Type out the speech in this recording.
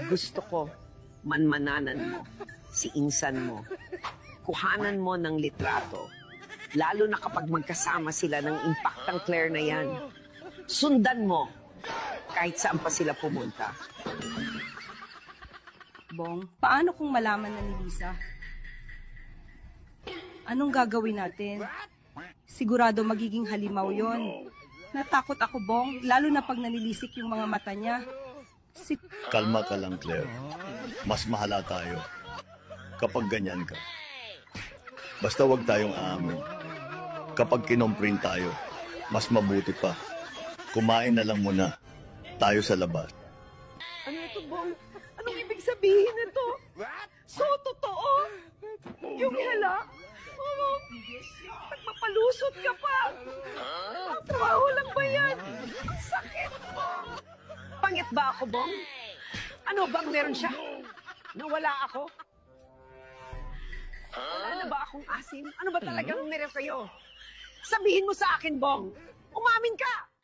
Gusto ko, manmananan mo, si insan mo. Kuhanan mo ng litrato. Lalo na kapag magkasama sila ng impactang Claire na yan. Sundan mo, kahit saan pa sila pumunta. Bong, paano kung malaman na ni Lisa? Anong gagawin natin? Sigurado magiging halimaw yon. Natakot ako, Bong, lalo na pag nanilisik yung mga mata niya. Kalma ka lang, Claire. Mas mahala tayo kapag ganyan ka. Basta wag tayong aamin. Kapag kinomprint tayo, mas mabuti pa. Kumain na lang muna tayo sa labas. Ano ito, Bong? Anong ibig sabihin nito? So, totoo? Yung hala? Nagpapalusot ka pa. Ang trabaho lang ba yan? Ang sakit mo. Pangit ba ako, Bong? Ano bang meron siya? Nawala ako? Wala na ba akong asim? Ano ba talagang meron kayo? Sabihin mo sa akin, Bong. Umamin ka!